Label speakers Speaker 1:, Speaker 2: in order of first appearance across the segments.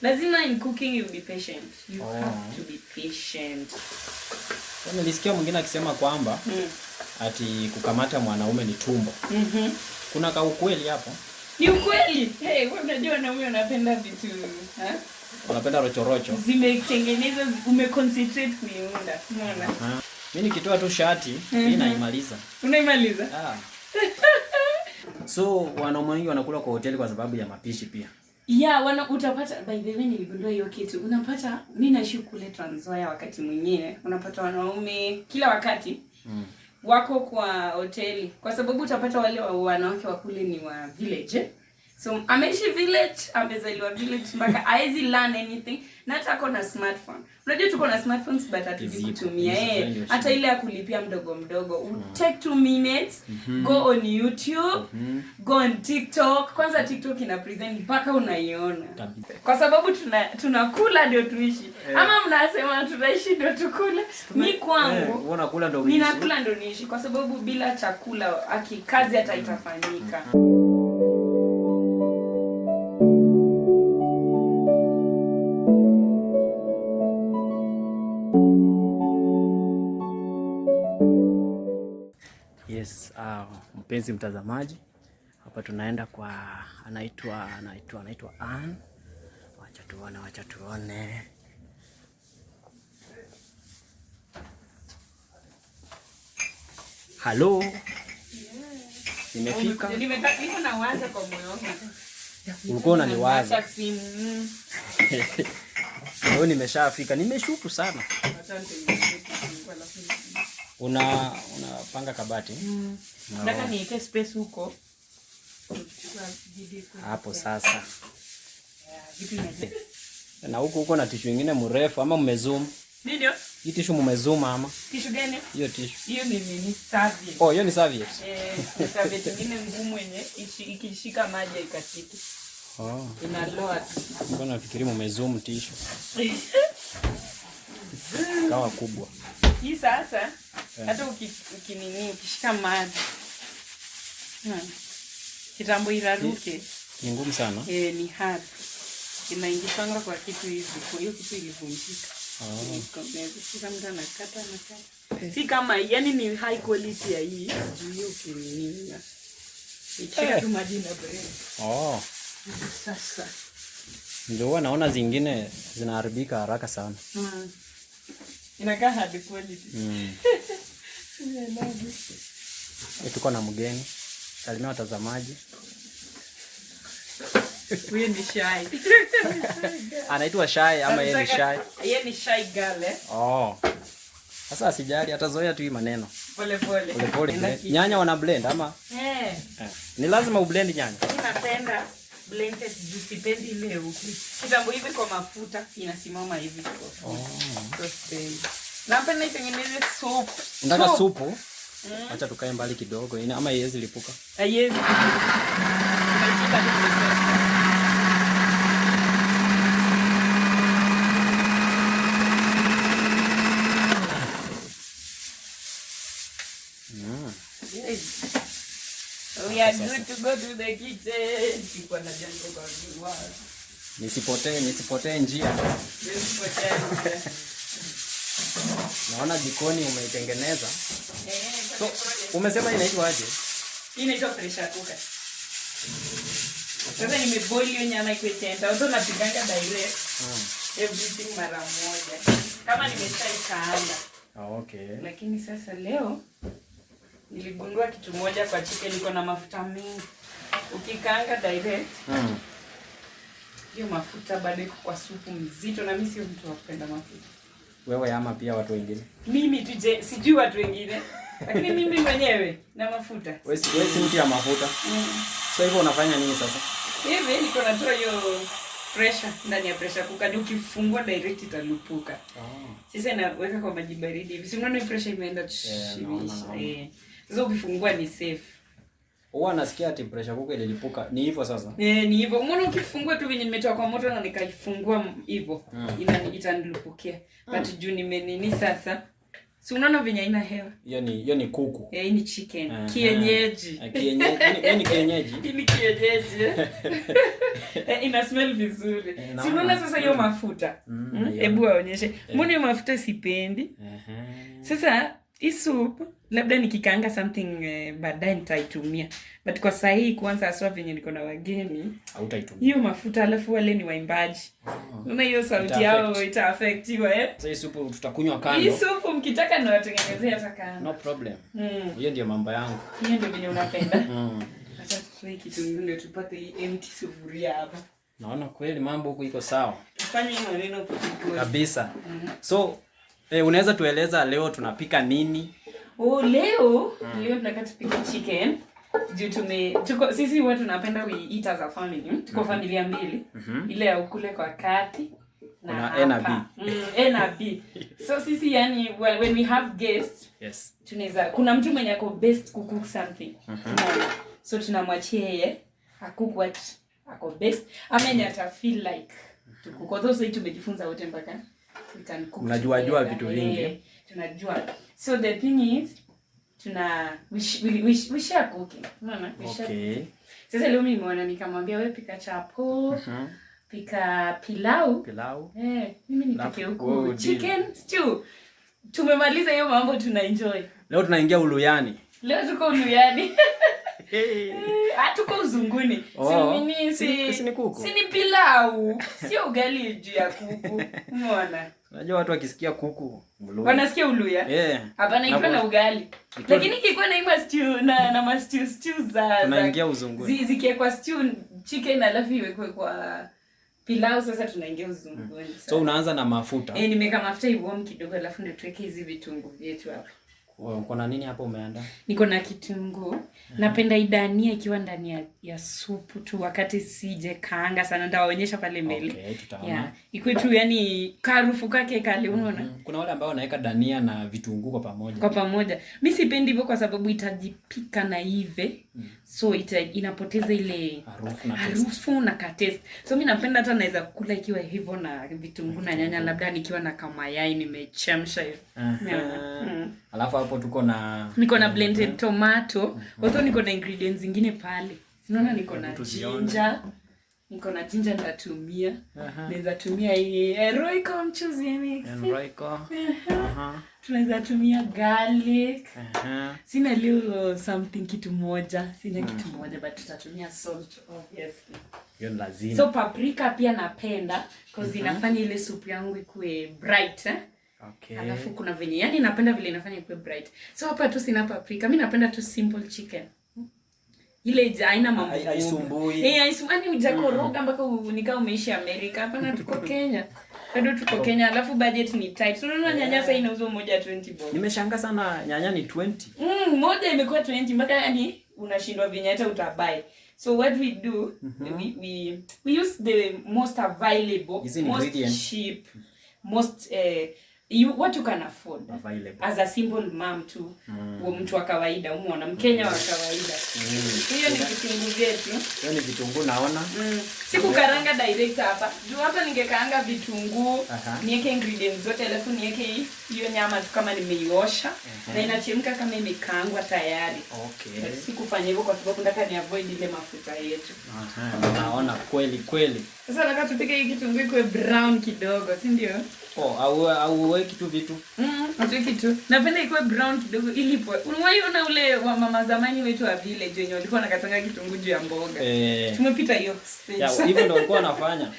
Speaker 1: Lazima in cooking you be patient. You have to be patient.
Speaker 2: Nilisikia mwingine akisema kwamba ati kukamata mwanaume ni tumbo. Kuna ka ukweli hapo?
Speaker 1: Ni ukweli. Hey, wewe unajua wanaume wanapenda vitu,
Speaker 2: Wanapenda rochorocho.
Speaker 1: Zimetengenezwa, umeconcentrate kuiunda. Unaona?
Speaker 2: Mimi nikitoa tu shati, mimi naimaliza.
Speaker 1: Unaimaliza?
Speaker 2: So wanaume wengi wanakula kwa hoteli kwa sababu ya mapishi pia.
Speaker 1: Yeah, utapata by the way niligundua hiyo kitu. Unapata mimi naishi kule Trans Nzoia wakati mwingine. Unapata wanaume kila wakati wako kwa hoteli kwa sababu utapata wale wanawake wa kule ni wa village. So ameishi village, amezaliwa village mpaka haezi learn anything. Na hata ako na smartphone. Unajua tuko na smartphones but hatujui kutumia. Hata ile ya kulipia mdogo. Take 2 minutes, go on YouTube, go on TikTok. Kwanza TikTok ina present mpaka unaiona. Kwa sababu tunakula ndio tuishi. Ama mnasema tunaishi ndio tukule. Mimi kwangu
Speaker 2: unakula ndio uishi.
Speaker 1: Ninakula ndio niishi kwa sababu bila chakula kazi hata itafanyika.
Speaker 2: Yes, mpenzi mtazamaji. Hapa tunaenda kwa anaitwa Ann. Wacha tuone. Hello. Nimefika.
Speaker 1: Nimefika na waza kwa moyo wangu.
Speaker 2: Ulikuwa unaniwaza. Leo nimeshafika. Nimeshuku sana. Unapanga kabati?
Speaker 1: Nataka niweke space huko.
Speaker 2: Hapo sasa. Na huko na tishu nyingine mrefu ama mmezoom?
Speaker 1: Ndio.
Speaker 2: Hii tishu mmezoom ama?
Speaker 1: Tishu gani?
Speaker 2: Hiyo tishu.
Speaker 1: Hiyo ni serviette.
Speaker 2: Oh, hiyo ni serviette.
Speaker 1: Serviette nyingine ngumu yenye ikishika maji ikatiki. Inaloa.
Speaker 2: Mbona nafikiri mmezoom tishu? Kawa kubwa.
Speaker 1: Hii sasa hata ukishika maji. Kitambo iraruke.
Speaker 2: Ni ngumu sana.
Speaker 1: Ni hard. Inaingishanga kwa kitu hivi. Kwa hiyo kitu ilivunjika. Kila mtu anakata. Si kama yani ni high quality ya hii. Hiyo kinini. Ikishika tu maji na bread. Sasa.
Speaker 2: Ndio huwa naona zingine zinaharibika haraka sana.
Speaker 1: Inakaa hard quality.
Speaker 2: Tuko na mgeni. Salimia watazamaji.
Speaker 1: Huyu ni shy.
Speaker 2: Anaitwa Shy ama yeye ni Shy?
Speaker 1: Yeye ni shy girl.
Speaker 2: Sasa asijali atazoea tu hii maneno.
Speaker 1: Pole.
Speaker 2: Nyanya wana blend ama? Ni lazima ublend nyanya.
Speaker 1: Mimi napenda blended juice, sipendi ile huku. Kitambo hivi kwa mafuta inasimama hivi. Napenda itengeneze soup.
Speaker 2: Unataka supu? Acha tukae mbali kidogo. Ama haiwezi lipuka.
Speaker 1: Haiwezi. We are good to go to the kitchen. Sikuwa na jango kwa viwa.
Speaker 2: Nisipotee njia. Naona jikoni umeitengeneza. So, umesema inaitwa aje?
Speaker 1: Inaitwa pressure cooker. Sasa nimeboil hiyo nyama iko tenda. Ndio napiganga direct. Everything mara moja. Kama nimeshaikaanga.
Speaker 2: Okay.
Speaker 1: Lakini sasa leo niligundua kitu moja kwa chicken, iko na mafuta mingi. Ukikaanga direct, hiyo mafuta bado iko kwa supu mzito, na mimi sio mtu wa kupenda mafuta.
Speaker 2: Wewe ama pia watu wengine?
Speaker 1: Mimi tu sijui watu wengine. Lakini mimi mwenyewe na mafuta.
Speaker 2: Wewe si mtu ya mafuta. So hivyo unafanya nini sasa?
Speaker 1: Hivi niko natoa hiyo pressure ndani ya pressure cooker, ukifungua direct italupuka. Sasa naweka kwa maji baridi hivi. Si unaona pressure imeenda chini. Sasa ukifungua ni safe.
Speaker 2: Huwa nasikia ati pressure cooker ililipuka. Ni hivyo sasa?
Speaker 1: Ni hivyo. Umeona ukifungua tu venye nimetoa kwa moto na nikaifungua hivyo, itanilupukia. But juu nimenini sasa Si unaona venye haina hewa?
Speaker 2: Hiyo ni kuku.
Speaker 1: Hii ni chicken. Kienyeji.
Speaker 2: Kienyeji. Ni kienyeji.
Speaker 1: Hii ni kienyeji. Ina smell vizuri. Si unaona sasa hiyo mafuta? Hebu aonyeshe. Mbona hiyo mafuta sipendi? Sasa hii soup labda nikikaanga something baadaye nitaitumia. But kwa saa hii kwanza aswa venye niko na wageni,
Speaker 2: hautaitumia.
Speaker 1: Hiyo mafuta alafu wale ni waimbaji. Unaona hiyo sauti yao ita affect you
Speaker 2: Sasa hii soup tutakunywa kando.
Speaker 1: Hii soup mkitaka na watengenezea hata kando.
Speaker 2: No problem. Hiyo ndio mambo yangu.
Speaker 1: Hiyo ndio venye unapenda. Acha tutoe kitu ndio tupate hii empty sufuria hapa.
Speaker 2: Naona kweli mambo huko iko sawa.
Speaker 1: Tufanye maneno polepole.
Speaker 2: Kabisa. So, unaweza tueleza leo tunapika nini?
Speaker 1: Leo tunataka tupike chicken. Tuko sisi watu tunapenda we eat as a family. Tuko familia mbili. Ile ya ukule kwa kati
Speaker 2: na A na B.
Speaker 1: A na B. So sisi yani when we have guests,
Speaker 2: yes.
Speaker 1: Tunaweza kuna mtu mwenye ako best cook something. So tunamwachia yeye akuku what ako best. Ama ata feel like tuko those tumejifunza wote mpaka we can cook.
Speaker 2: Unajua vitu vingi.
Speaker 1: Tunajua. So the thing is we share cooking. Unaona?
Speaker 2: Okay.
Speaker 1: Sasa leo mimi nimeona nikamwambia wewe pika chapo, pika pilau. Mimi nipike huko chicken stew. Tumemaliza hiyo mambo tunaenjoy.
Speaker 2: Leo tunaingia uluyani.
Speaker 1: Leo tuko uluyani. Tuko uzunguni. Si ni pilau. Sio ugali juu ya kuku. Umeona?
Speaker 2: Unajua watu wakisikia kuku
Speaker 1: wanasikia uluya. Hapana ikiwa na ugali. Lakini kiko na ima stew na stew za
Speaker 2: tunaingia uzunguni.
Speaker 1: Zikiwekwa stew chicken alafu iwekwe kwa pilau sasa tunaingia uzunguni.
Speaker 2: So unaanza na mafuta.
Speaker 1: Nimeka mafuta iwarm kidogo alafu ndio tuweke hizi vitunguu vyetu hapa.
Speaker 2: Uko na nini hapo umeandaa?
Speaker 1: Niko na kitunguu. Napenda idania ikiwa ndani ya supu tu wakati sije kaanga sana ndawaonyesha pale mbele.
Speaker 2: Okay, tutaona.
Speaker 1: Iko tu yani karufu kake kale unaona.
Speaker 2: Kuna wale ambao wanaweka dania na vitunguu kwa pamoja.
Speaker 1: Kwa pamoja. Mimi sipendi hivyo kwa sababu itajipika na ive. So inapoteza ile harufu na taste. So mimi napenda hata naweza kula ikiwa hivyo na vitunguu na nyanya labda nikiwa na kama yai nimechemsha hiyo.
Speaker 2: Alafu hapo niko
Speaker 1: na blended tomato. Although niko na ingredients zingine pale. Unaona niko na ginger. Niko na ginger nitatumia. Naweza tumia hii Royco mchuzi mix.
Speaker 2: Royco.
Speaker 1: Tunaweza tumia garlic. Sina leo something kitu moja. Sina kitu moja but tutatumia salt obviously.
Speaker 2: Hiyo lazima.
Speaker 1: So paprika pia napenda because inafanya ile soup yangu ikuwe bright.
Speaker 2: Okay.
Speaker 1: Alafu kuna venye yani napenda vile inafanya ikuwe bright. So hapa tu sina paprika. Mimi napenda tu simple chicken. Ile haina mambo.
Speaker 2: Haisumbui.
Speaker 1: Haisumbui hujakoroga mpaka unikao umeishi Amerika. Hapana tuko Kenya. Bado tuko Kenya. Alafu budget ni tight. So unaona nyanya sasa inauzwa moja 20 bob.
Speaker 2: Nimeshangaa sana nyanya ni 20.
Speaker 1: Moja imekuwa 20 mpaka yani unashindwa venye hata utabuy. So what we do we use the most available, most cheap, most what you can afford
Speaker 2: available.
Speaker 1: As a simple mom tu mtu wa kawaida umeona Mkenya wa kawaida. Hiyo ni vitunguu vyetu.
Speaker 2: Hiyo ni vitunguu naona.
Speaker 1: Siku karanga direct hapa. Juu hapa ningekaanga vitunguu, niweke ingredients zote alafu niweke hiyo nyama tu kama nimeiosha na inachemka kama imekaangwa tayari.
Speaker 2: Okay.
Speaker 1: Sikufanya hivyo kwa sababu nataka ni avoid ile mafuta yetu.
Speaker 2: Naona kweli.
Speaker 1: Sasa nataka tupike hii kitunguu iwe brown kidogo, si ndio?
Speaker 2: Au weki tu vitu.
Speaker 1: Nataka tu. Napenda ikuwe brown kidogo ili poe. Unaiona ule wa mama zamani wetu wa village wenye walikuwa nakatanga kitunguu juu ya mboga. Tumepita hiyo stage.
Speaker 2: Hivyo ndio walikuwa wanafanya.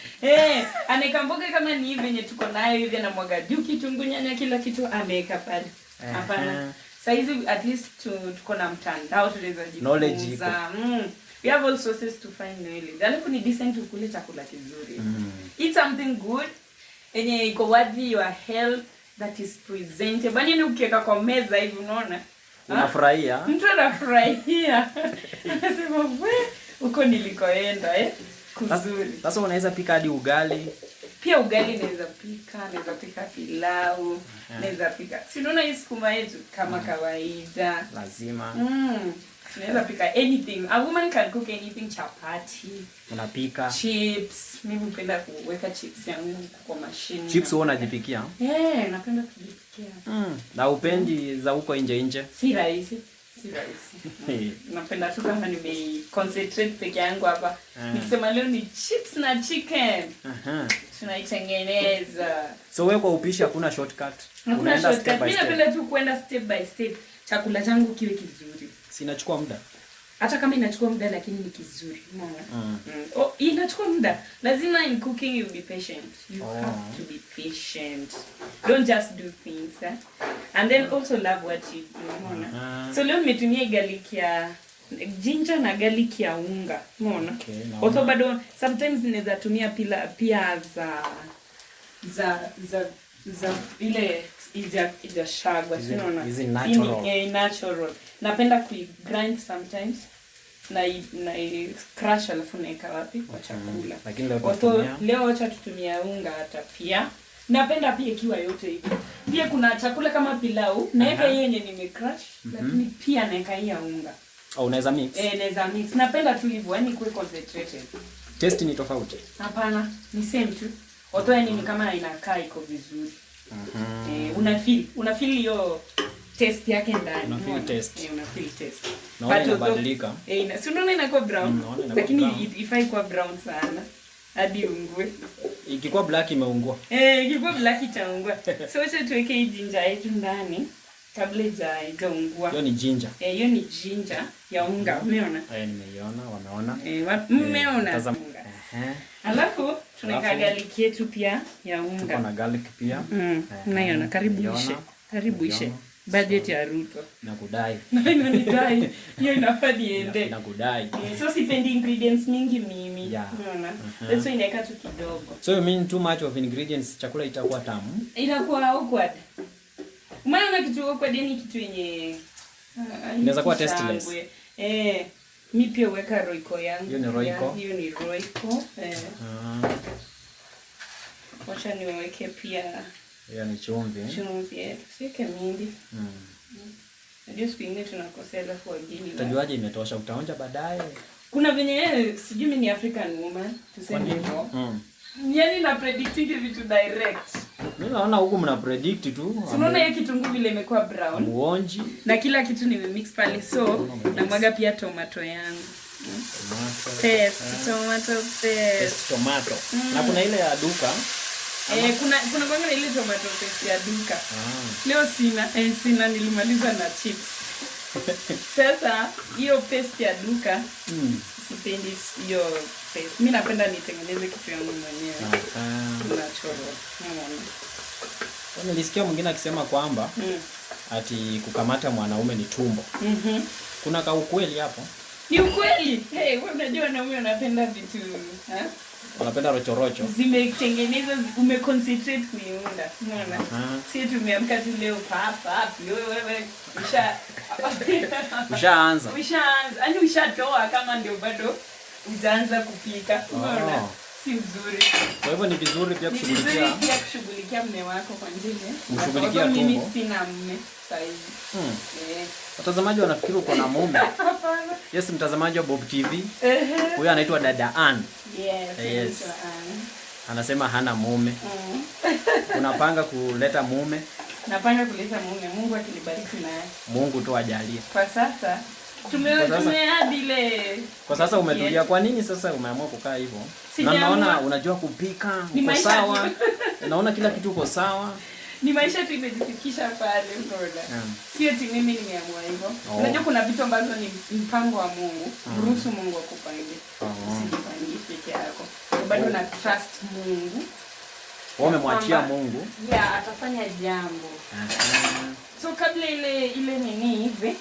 Speaker 1: Aneka mboga kama ni hivi yenye tuko nayo hivi na mwaga juu kitunguu nyanya kila kitu ameweka pale. Hapana. Saizi at least tuko na mtandao tunaweza jifunza. We have all sources to find knowledge. Alafu ni decent ukule chakula kizuri. Eat something good. Enye iko worthy your health that is presentable. Bani ni ukiweka kwa meza hivi unaona?
Speaker 2: Unafurahia?
Speaker 1: Mtu anafurahia. Anasema wewe uko nilikoenda kuzuri.
Speaker 2: Sasa unaweza pika hadi ugali.
Speaker 1: Pia ugali naweza pika pilau, naweza pika. Si unaona hii sukuma yetu kama kawaida.
Speaker 2: Lazima.
Speaker 1: Tunaweza pika anything. A woman can cook anything, chapati.
Speaker 2: Unapika
Speaker 1: Chips. Mimi hupenda kuweka chips yangu kwa mashine.
Speaker 2: Chips wewe unajipikia?
Speaker 1: Napenda kujipikia.
Speaker 2: Na upendi za huko nje?
Speaker 1: Si rahisi. Napenda tu kama concentrate peke yangu hapa. Nikisema leo ni chips na chicken. Tunaitengeneza.
Speaker 2: So wewe kwa upishi hakuna shortcut.
Speaker 1: Unaenda step by step. Mimi napenda tu kwenda step by step. Chakula changu kiwe kizuri.
Speaker 2: Sinachukua muda.
Speaker 1: Hata kama inachukua muda lakini ni kizuri. Inachukua muda. Lazima in cooking you be patient. You have to be patient. Don't just do things. And then also love what you do. So leo nimetumia garlic ya ginger na garlic ya unga. Unaona? Although bado sometimes ninaweza tumia pia za ile iza shagwa. Unaona?
Speaker 2: Hizi natural.
Speaker 1: Natural. Napenda grind sometimes. Na crush alafu naeka wapi kwa chakula.
Speaker 2: Lakini
Speaker 1: leo acha tutumia unga hata pia. Napenda pia ikiwa yote hivi. Pia kuna chakula kama pilau, naeka hiyo yenye nimecrush, lakini pia naeka hiyo unga.
Speaker 2: Unaweza mix?
Speaker 1: Naweza mix. Napenda tu hivyo, yani kuwe concentrated.
Speaker 2: Taste ni tofauti?
Speaker 1: Hapana, ni same tu. Although yani ni kama inakaa iko vizuri. Unafeel hiyo taste yake ndani.
Speaker 2: Unafeel taste.
Speaker 1: Unafeel taste.
Speaker 2: Naona inabadilika.
Speaker 1: Si unaona inakuwa brown. Lakini ifai kuwa brown sana. Hadi ungue.
Speaker 2: Ikikuwa black imeungua.
Speaker 1: Ikikuwa black itaungua. So acha tuweke hii ginger yetu ndani kabla haijaungua.
Speaker 2: Hiyo ni ginger.
Speaker 1: Hiyo ni ginger ya unga. Umeona?
Speaker 2: Nimeiona, wameona.
Speaker 1: Umeona? Alafu tunaweka garlic yetu pia ya unga.
Speaker 2: Tuko na garlic pia.
Speaker 1: Unaiona? Karibu ishe. Budget ya Ruto.
Speaker 2: Nakudai.
Speaker 1: Inanidai. Hiyo inafaa niende.
Speaker 2: Nakudai.
Speaker 1: So sipendi ingredients mingi mimi. Unaona? That's why inaweka tu kidogo.
Speaker 2: So you mean too much of ingredients, chakula itakuwa tamu?
Speaker 1: Inakuwa awkward. Umeona kitu awkward ni kitu yenye
Speaker 2: inaweza kuwa tasteless.
Speaker 1: Mimi pia weka Royco yangu.
Speaker 2: Hiyo ni Royco.
Speaker 1: Hiyo ni Royco. Wacha niweke pia
Speaker 2: hiyo ni chumvi.
Speaker 1: Chumvi, siweke mingi. Ndio siku ingine tunakosea alafu wageni.
Speaker 2: Utajuaje imetosha? Utaonja baadaye.
Speaker 1: Kuna venye sijui mimi ni African woman, tuseme hivyo. Yaani na predicting vitu direct.
Speaker 2: Mimi naona huko mna predict tu.
Speaker 1: Unaona hiyo kitunguu vile imekuwa brown.
Speaker 2: Muonji.
Speaker 1: Na kila kitu nimemix pale, so namwaga pia tomato yangu. Tomato
Speaker 2: tomato. Na kuna ile ya duka.
Speaker 1: Kuna kwanga ile tomato paste ya duka. Leo sina nilimaliza na chips. Sasa hiyo paste ya duka sipendi hiyo paste. Mimi napenda nitengeneze kitu yangu mwenyewe. Natural.
Speaker 2: Nilisikia mwingine akisema kwamba ati kukamata mwanaume ni tumbo. Kuna ka ukweli hapo?
Speaker 1: Ni ukweli. Wewe unajua wanaume wanapenda vitu,
Speaker 2: wanapenda rochorocho.
Speaker 1: Zimetengenezwa, umeconcentrate kuiunda. Unaona? Sisi tumeamka tu leo hapa. Wewe
Speaker 2: ushaanza.
Speaker 1: Yaani ushatoa kama ndio bado hujaanza kupika. Unaona? Si nzuri.
Speaker 2: Kwa hivyo ni vizuri pia
Speaker 1: kushughulikia mume wako kwa njia.
Speaker 2: Kumshughulikia tumbo.
Speaker 1: Mimi sina mume sasa hivi.
Speaker 2: Watazamaji wanafikiri uko na mume.
Speaker 1: Hapana.
Speaker 2: Yes, mtazamaji wa Bob TV. Huyo anaitwa Dada Ann. Yes. Anasema hana mume. Unapanga kuleta mume?
Speaker 1: Napanga kuleta mume. Mungu akinibariki naye.
Speaker 2: Mungu tu ajalie.
Speaker 1: Kwa sasa tumeadi ile.
Speaker 2: Kwa sasa umetulia. Kwa nini sasa umeamua kukaa hivyo? Na naona unajua kupika, uko sawa. Naona kila kitu uko sawa.
Speaker 1: Ni maisha tu imejifikisha pale mbona. Sio eti mimi nimeamua hivyo. Unajua kuna vitu ambazo ni mpango wa Mungu. Ruhusu Mungu akupangie. Usijipangie peke yako. Bado na trust Mungu.
Speaker 2: Wewe umemwachia Mungu.
Speaker 1: Atafanya jambo. So kabla ile nini hivi,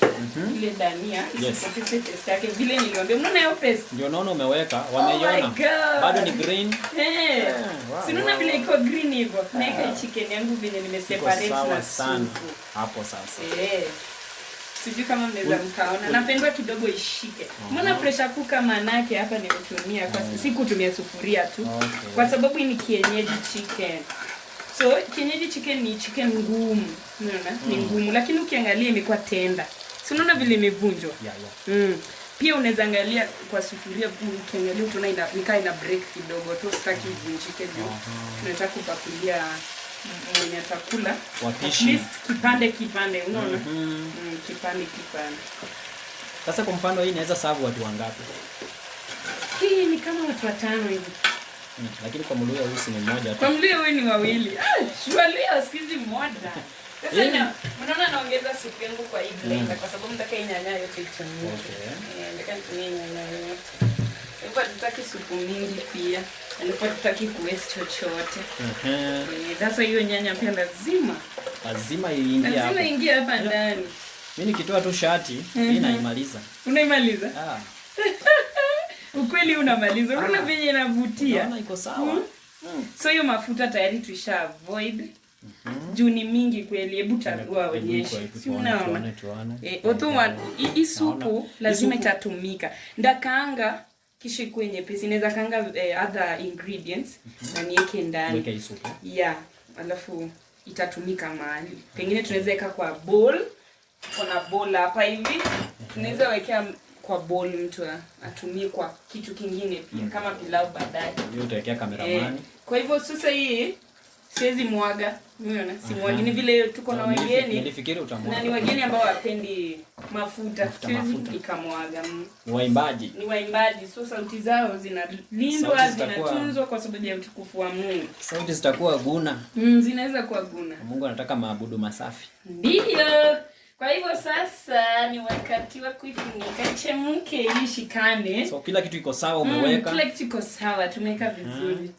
Speaker 1: ile dania, isipoteze taste yake vile niliambia. Unaona hiyo paste?
Speaker 2: Ndio naona umeweka, wameiona. Bado ni green.
Speaker 1: Si unaona vile iko green hivyo. Naeka chicken yangu vile nimeseparate na
Speaker 2: supu. Hapo sasa.
Speaker 1: Sijui kama mnaweza mkaona. Napenda kidogo ishike. Mbona pressure cooker manake hapa nimetumia kwa si kutumia sufuria tu. Kwa sababu hii ni kienyeji chicken. So kienyeji chicken ni chicken ngumu. Unaona? Ni ngumu lakini ukiangalia imekuwa tender. Si unaona vile imevunjwa?
Speaker 2: Yeah.
Speaker 1: Pia unaweza angalia kwa sufuria, ukiangalia tunaenda nikaa ina break kidogo tu, sitaki ivunjike juu. Tunataka kupakulia mwenye atakula at least kipande, unaona? Kipande.
Speaker 2: Sasa kwa mfano hii inaweza serve watu wangapi?
Speaker 1: Hii ni kama watu 5 hivi.
Speaker 2: Lakini kwa Mluya huyu ni mmoja tu.
Speaker 1: Kwa Mluya huyu ni wawili. Shwalea sikizi mmoja. Sasa unaona naongeza supu yangu kwa hii blender kwa sababu nataka nyanya yote itumike. Okay. Nataka nitumie nyanya yote. Hivyo tutaki supu mingi pia. Alafu tutaki kuwaste chochote. That's why hiyo nyanya pia lazima iingie hapa. Lazima iingie hapa ndani.
Speaker 2: Mimi nikitoa tu shati, hii naimaliza.
Speaker 1: Unaimaliza? Ukweli unamaliza. Unaona vile inavutia.
Speaker 2: Unaona iko sawa.
Speaker 1: So hiyo mafuta tayari tuisha avoid. Juu ni mingi kweli, hebu tagua onyeshe. Si unaona? Hii supu lazima itatumika. Ndakaanga kisha ikuwe nyepesi. Inaweza kaanga other ingredients na niweke ndani.
Speaker 2: Weka hii supu.
Speaker 1: Yeah, alafu itatumika mahali. Pengine tunaweza weka kwa bowl. Kuna bowl hapa hivi. Tunaweza wekea kwa bowl mtu atumie kwa kitu kingine pia kama pilau baadaye.
Speaker 2: Hiyo utawekea cameraman.
Speaker 1: Kwa hivyo sasa hii siwezi mwaga. Unaona? Si mwagi ni vile tuko na wageni.
Speaker 2: Nilifikiri utamwaga.
Speaker 1: Na ni wageni ambao wapendi mafuta. Siwezi nikamwaga.
Speaker 2: Ni waimbaji.
Speaker 1: So sauti zao zinalindwa, zinatunzwa kwa sababu ya utukufu wa Mungu.
Speaker 2: Sauti zitakuwa guna.
Speaker 1: Zinaweza kuwa guna.
Speaker 2: Mungu anataka maabudu masafi.
Speaker 1: Ndio. Kwa hivyo sasa ni wakati wa kuifunika ichemke ili shikane.
Speaker 2: So kila kitu iko sawa umeweka.
Speaker 1: Kila kitu iko sawa, tumeweka vizuri.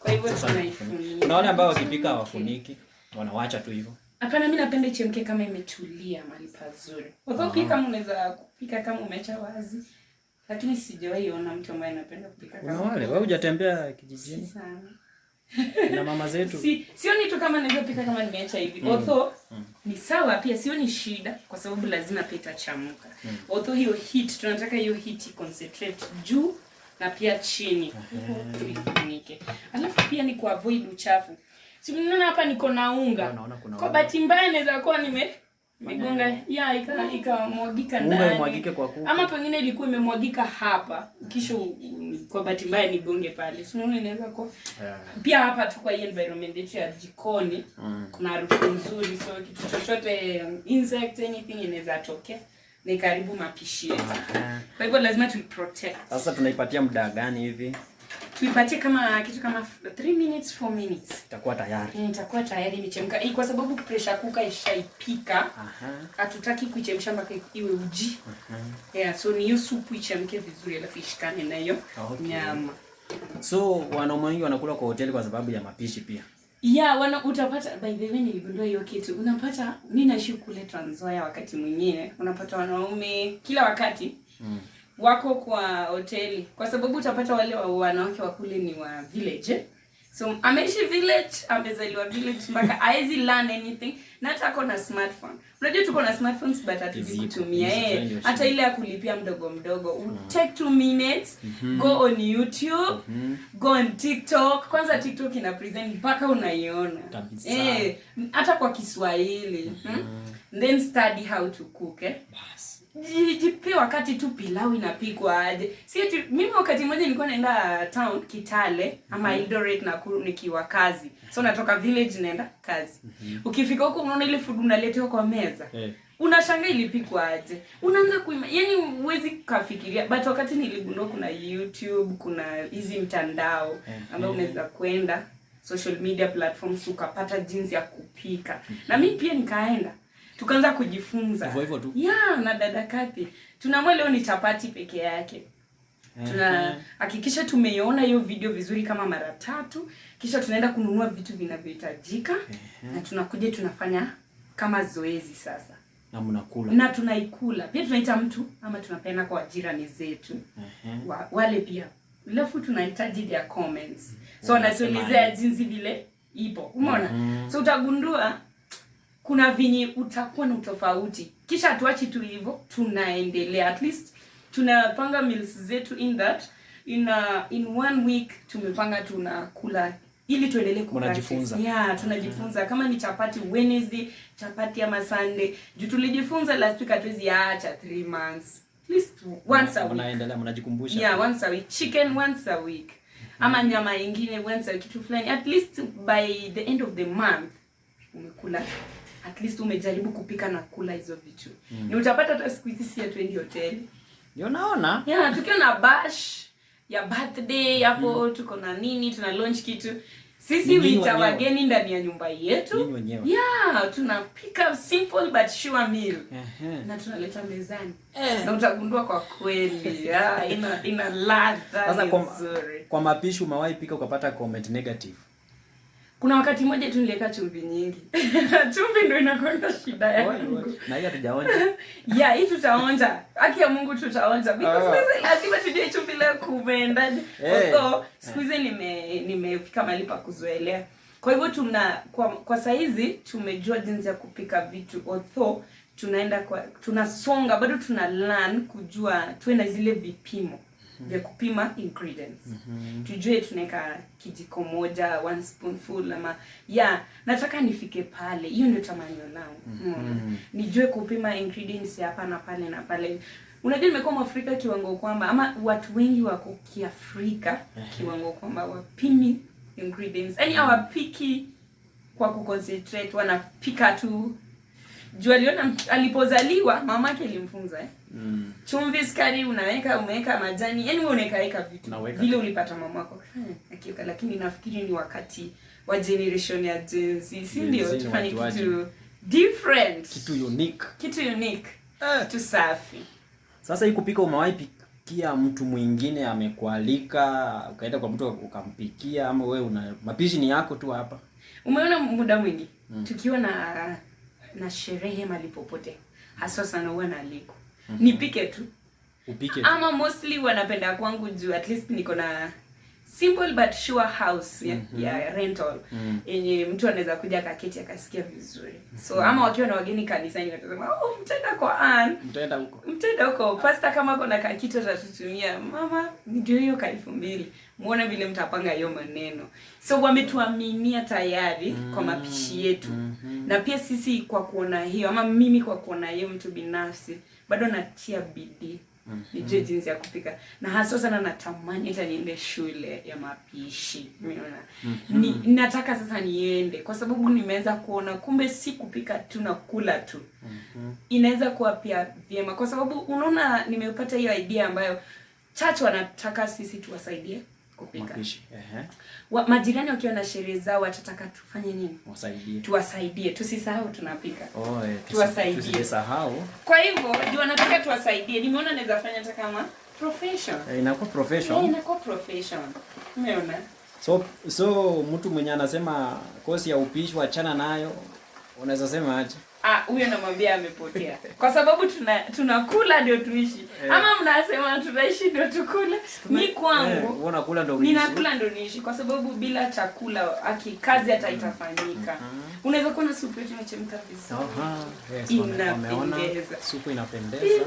Speaker 1: Kwa hivyo tunaifunika.
Speaker 2: Kuna wale ambao wakipika hawafuniki, wanawaacha tu hivyo.
Speaker 1: Hapana, mimi napenda ichemke kama imetulia mahali pazuri. Kwa pika kama unaweza kupika kama umeacha wazi. Lakini sijawahi ona mtu ambaye anapenda kupika kama.
Speaker 2: Kuna wale, wewe hujatembea kijijini?
Speaker 1: Sana.
Speaker 2: Na mama zetu.
Speaker 1: Sioni tu kama naweza pika kama nimeacha hivi. Although ni sawa pia, sioni shida kwa sababu lazima pia itachemka. Although hiyo heat tunataka hiyo heat concentrate juu na pia chini. Tuifunike. Alafu pia ni ku avoid uchafu. Si mnaona hapa niko na unga. Kwa bahati mbaya inaweza kuwa migonga ikamwagika ndani.
Speaker 2: Unga imwagike kwa kuku.
Speaker 1: Ama pengine ilikuwa imemwagika hapa. Kisha kwa bahati mbaya nigonge pale. Si unaona inaweza kuwa. Pia hapa tu kwa hii environment yetu ya jikoni kuna harufu nzuri, so kitu chochote insect anything inaweza tokea. Ni karibu mapishi yetu. Kwa hivyo lazima tuiprotect.
Speaker 2: Sasa tunaipatia muda gani hivi?
Speaker 1: Tuipatie kama kitu kama 3 minutes 4 minutes.
Speaker 2: Itakuwa tayari.
Speaker 1: Itakuwa tayari imechemka. Kwa sababu pressure cooker ishaipika. Hatutaki kuichemsha mpaka iwe uji. So ni hiyo supu ichemke vizuri alafu ishikane na hiyo nyama.
Speaker 2: So wanaume wengi wanakula kwa hoteli kwa sababu ya mapishi pia.
Speaker 1: Utapata by the way niligundua hiyo kitu. Unapata mimi naishi kule Trans Nzoia wakati mwingine. Unapata wanaume kila wakati wako kwa hoteli kwa sababu utapata wale wanawake wa kule ni wa village. So ameishi village, amezaliwa village mpaka haezi learn anything. Na hata ako na smartphone. Unajua tuko na smartphones but hatujui kutumia. Hata ile ya kulipia mdogo. Take 2 minutes, go on YouTube, go on TikTok. Kwanza TikTok ina present mpaka unaiona. Hata kwa Kiswahili. Then study how to cook. Jipe wakati tu pilau inapikwa aje. Si eti mimi wakati mmoja nilikuwa naenda town Kitale ama Eldoret Nakuru nikiwa kazi. So natoka village naenda kazi. Ukifika huko unaona ile food unaletewa kwa meza. Unashangaa ilipikwa aje. Unaanza yani huwezi kufikiria. But wakati niligundua kuna YouTube, kuna hizi mtandao ambao unaweza kwenda social media platforms ukapata jinsi ya kupika. Na mimi pia nikaenda. Tukaanza kujifunza.
Speaker 2: Hivyo tu.
Speaker 1: Na dada Kathy. Tunaamua leo ni chapati peke yake. Hakikisha tumeiona hiyo video vizuri kama mara 3, kisha tunaenda kununua vitu vinavyohitajika na tunakuja tunafanya kama zoezi sasa.
Speaker 2: Na mnakula.
Speaker 1: Na tunaikula. Pia tunaita mtu ama tunapenda kwa jirani zetu. Wale pia. Alafu tunahitaji their comments. So wanatuelezea jinsi vile ipo. Umeona? So utagundua kuna vinyi utakuwa na utofauti. Kisha tuachi tu hivyo, tunaendelea. At least tunapanga meals zetu in 1 week tumepanga tunakula ili tuendelee
Speaker 2: kujifunza.
Speaker 1: Yeah, tunajifunza kama ni chapati Wednesday, chapati ama Sunday. Juu tulijifunza last week hatuwezi acha 3 months. At least once a week.
Speaker 2: Mnaendelea mnajikumbusha.
Speaker 1: Yeah, once a week. Chicken once a week. Ama nyama nyingine once a week, kitu fulani. At least by the end of the month umekula. At least umejaribu kupika na kula hizo vitu. Ni utapata hata siku hizi si hatuendi hoteli.
Speaker 2: Ndio naona.
Speaker 1: Yeah, tukiwa na bash ya birthday hapo tuko na nini, tuna launch kitu. Sisi wita wageni ndani ya nyumba yetu. Yeah, tunapika simple but sure meal. Na tunaleta mezani. Na utagundua kwa kweli, ina ladha nzuri.
Speaker 2: Kwa mapishi umewahi pika ukapata comment negative?
Speaker 1: Kuna wakati mmoja tu niliweka chumvi nyingi. Chumvi ndio inakonga shida yangu.
Speaker 2: Na hiyo hatujaonja.
Speaker 1: Yeah, hii tutaonja. Haki ya Mungu tutaonja. Because lazima tujue chumvi leo kumeendaje. Although siku hizi nimefika mahali pa kuzoelea. Kwa hivyo kwa saa hizi tumejua jinsi ya kupika vitu. Although tunasonga bado tuna learn kujua tuwe na zile vipimo vya kupima ingredients. Tujue tunaweka kijiko moja, 1 spoonful ama nataka nifike pale. Hiyo ndio tamanio langu. Nijue kupima ingredients hapa na pale na pale. Unajua nimekuwa Mwafrika kiwango kwamba ama watu wengi wako Kiafrika kiwango kwamba wapimi ingredients. Yaani hawapiki kwa kuconcentrate, wanapika tu. Juu alipozaliwa mamake alimfunza chumvi, sukari, umeweka majani, yani wewe unaweka vitu vile ulipata mamako akifanya. Lakini nafikiri ni wakati wa generation ya Gen Z, si ndio? Tufanye kitu different,
Speaker 2: kitu unique,
Speaker 1: kitu safi.
Speaker 2: Sasa hii kupika, umewahi pikia mtu mwingine amekualika ukaenda kwa mtu ukampikia, ama wewe mapishi ni yako tu hapa?
Speaker 1: Umeona muda mwingi tukiwa na sherehe mali popote, hasa sana huwa naaliko nipike tu,
Speaker 2: upike tu.
Speaker 1: Ama mostly wanapenda kwangu juu at least niko na simple but sure house ya rental yenye mtu anaweza kuja kaketi akasikia vizuri. So ama wakiwa na wageni kanisani watasema mtaenda kwa Ann, mtaenda huko pasta, kama kuna kakito tatutumia mama, ndio hiyo 2,000. Muone vile mtapanga hiyo maneno. So wametuaminia tayari kwa mapishi yetu. Na pia sisi kwa kuona hiyo, ama mimi kwa kuona hiyo mtu binafsi, bado natia bidii nijue jinsi ya kupika. Na hasa sana natamani hata niende shule ya mapishi. Umeona? Nataka sasa niende kwa sababu nimeanza kuona kumbe si kupika tu na kula tu. Inaweza kuwa pia vyema kwa sababu unaona nimepata hiyo idea ambayo church wanataka sisi tuwasaidie kupika.
Speaker 2: Mapishi.
Speaker 1: Majirani wakiwa na sherehe zao watataka tufanye nini? Tuwasaidie. Tusisahau tunapika. Tuwasaidie.
Speaker 2: Tusisahau.
Speaker 1: Kwa hivyo, ndio wanataka tuwasaidie. Nimeona naweza fanya hata kama profession.
Speaker 2: Inakuwa profession.
Speaker 1: Inakuwa profession. Umeona?
Speaker 2: So mtu mwenye anasema kosi ya upishi achana nayo, unaweza sema aje?
Speaker 1: Huyo namwambia amepotea. Kwa sababu tunakula ndio tuishi. Ama mnasema tunaishi ndio tukule. Ni kwangu.
Speaker 2: Unakula ndio uishi.
Speaker 1: Ninakula ndio niishi kwa sababu bila chakula kazi hata itafanyika. Unaweza kuona supu yetu inachemka vizuri. Inapendeza.
Speaker 2: Supu inapendeza.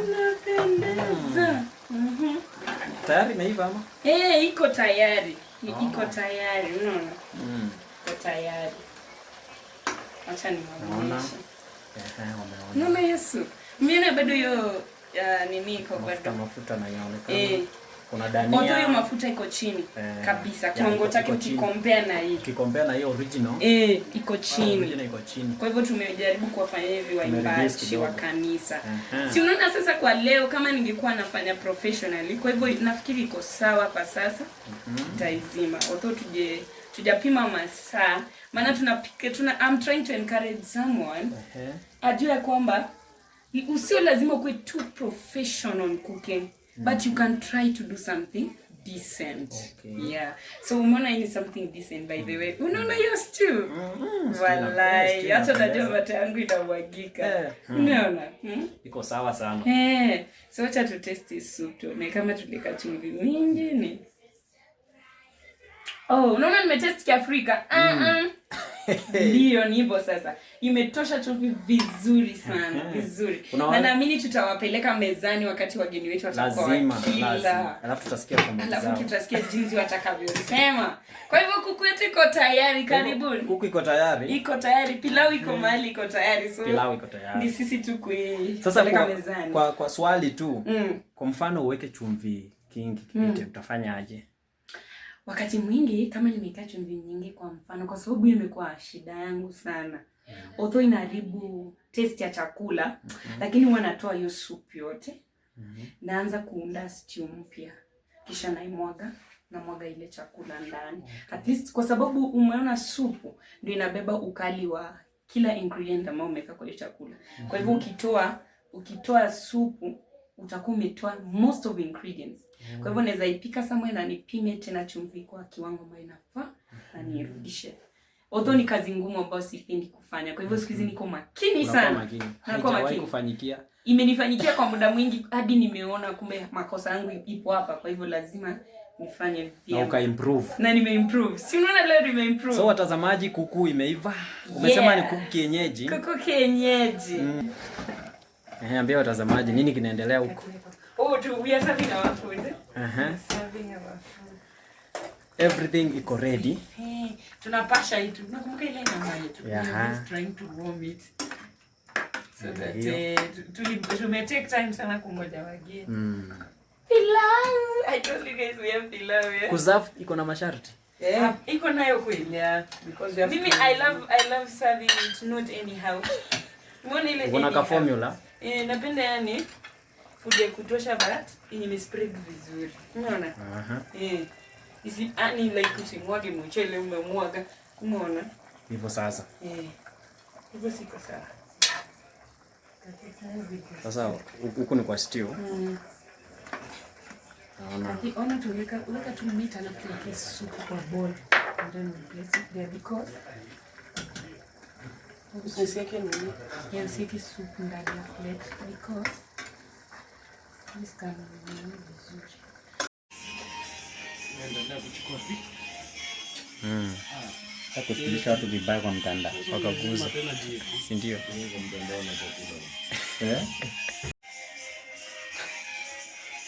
Speaker 2: Tayari imeiva ama?
Speaker 1: Iko tayari. Iko tayari. Unaona? Iko tayari. Acha niwaonyeshe. Mama Yesu. Mimi bado hiyo nini iko bado.
Speaker 2: Mafuta na yaonekana. Kuna dania.
Speaker 1: Hiyo mafuta iko chini kabisa. Kiwango chake ukikompare na hii.
Speaker 2: Ukikompare na hiyo original.
Speaker 1: Iko chini.
Speaker 2: Original iko chini.
Speaker 1: Kwa hivyo tumejaribu kuwafanya hivi waimbaji wa kanisa. Si unaona sasa kwa leo kama ningekuwa nafanya professionally. Kwa hivyo nafikiri iko sawa kwa sasa. Taizima. Although tujapima masaa, maana I'm trying to encourage someone ajue kwamba usio lazima uwe too professional cooking, but you can try to do something decent. Yeah. So umeona hii something decent by the way. Unaona hiyo stew? Wallahi, hata najua mate yangu inamwagika. Unaona?
Speaker 2: Iko sawa sana.
Speaker 1: So acha tu taste soup tu. Na kama tulika chumvi nyingine. Unaona nimetest Kiafrika. Ndio ni hivyo sasa. Imetosha chumvi vizuri sana, vizuri. Na naamini tutawapeleka mezani wakati wageni wetu watakuwa.
Speaker 2: Lazima. Alafu tutasikia comment zao.
Speaker 1: Alafu tutasikia jinsi watakavyosema. Kwa hivyo kuku yetu iko tayari, karibuni.
Speaker 2: Kuku iko tayari?
Speaker 1: Iko tayari, pilau iko mahali iko tayari. So
Speaker 2: pilau iko tayari.
Speaker 1: Ni sisi tu
Speaker 2: kupeleka mezani. Kwa swali tu. Kwa mfano uweke chumvi kingi kipite, utafanya aje?
Speaker 1: Wakati mwingi kama nimeweka chumvi nyingi kwa mfano, kwa sababu imekuwa shida yangu sana. Although inaharibu taste ya chakula, lakini huwa natoa hiyo soup yote. Naanza kuunda stew mpya. Kisha namwaga ile chakula ndani. At least kwa sababu umeona supu ndio inabeba ukali wa kila ingredient ambayo umeweka kwa hiyo chakula. Kwa hivyo ukitoa supu utakuwa umetoa most of ingredients. Kwa hivyo naweza ipika somewhere na nipime tena chumvi kwa kiwango ambacho inafaa na nirudishe. Although ni kazi ngumu ambayo sipendi kufanya. Kwa hivyo siku hizi niko makini sana.
Speaker 2: Haijawahi kufanyikia.
Speaker 1: Imenifanyikia kwa muda mwingi hadi nimeona kumbe makosa yangu ipo hapa. Kwa hivyo lazima nifanye vyema.
Speaker 2: Na ukaimprove.
Speaker 1: Na nimeimprove. Si unaona leo nimeimprove.
Speaker 2: So watazamaji, kuku imeiva. Umesema ni kuku kienyeji.
Speaker 1: Kuku kienyeji.
Speaker 2: Ambia watazamaji nini kinaendelea huko.
Speaker 1: We are serving our food.
Speaker 2: Serving our food. Everything iko ready.
Speaker 1: Tunapasha hitu. Nakumbuka ile nyama yetu. We are just trying to warm it. So that tume take time sana kungoja wageni. Pilau. I told you guys we have pilau.
Speaker 2: Kuserve iko na masharti.
Speaker 1: Iko nayo kweli. Because we have mimi I love serving it not anyhow. Mbona ile
Speaker 2: kuna ka formula?
Speaker 1: Napenda yani food ya kutosha but imespread vizuri. Unaona? Isi ani like usimwage mchele umemwaga. Umeona?
Speaker 2: Hivyo sasa.
Speaker 1: Hivyo siko sawa.
Speaker 2: Sasa huku ni kwa stew.
Speaker 1: Ona tuweka tu meat alafu tuweke soup kwa bowl and then we place it there because usisikie nini? Usisikie soup ndani ya plate because this can be vizuri.
Speaker 3: Nenda kuchukua vipi?
Speaker 2: Kusikilisha watu vibaya kwa mtandao. Wakaguza. Si ndio?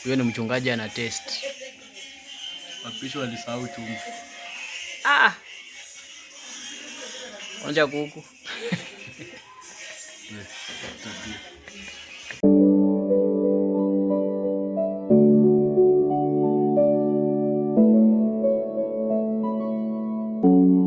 Speaker 2: Huyo ni mchungaji ana test.
Speaker 3: Wapishi walisahau chumvi.
Speaker 2: Onja kuku.
Speaker 4: you.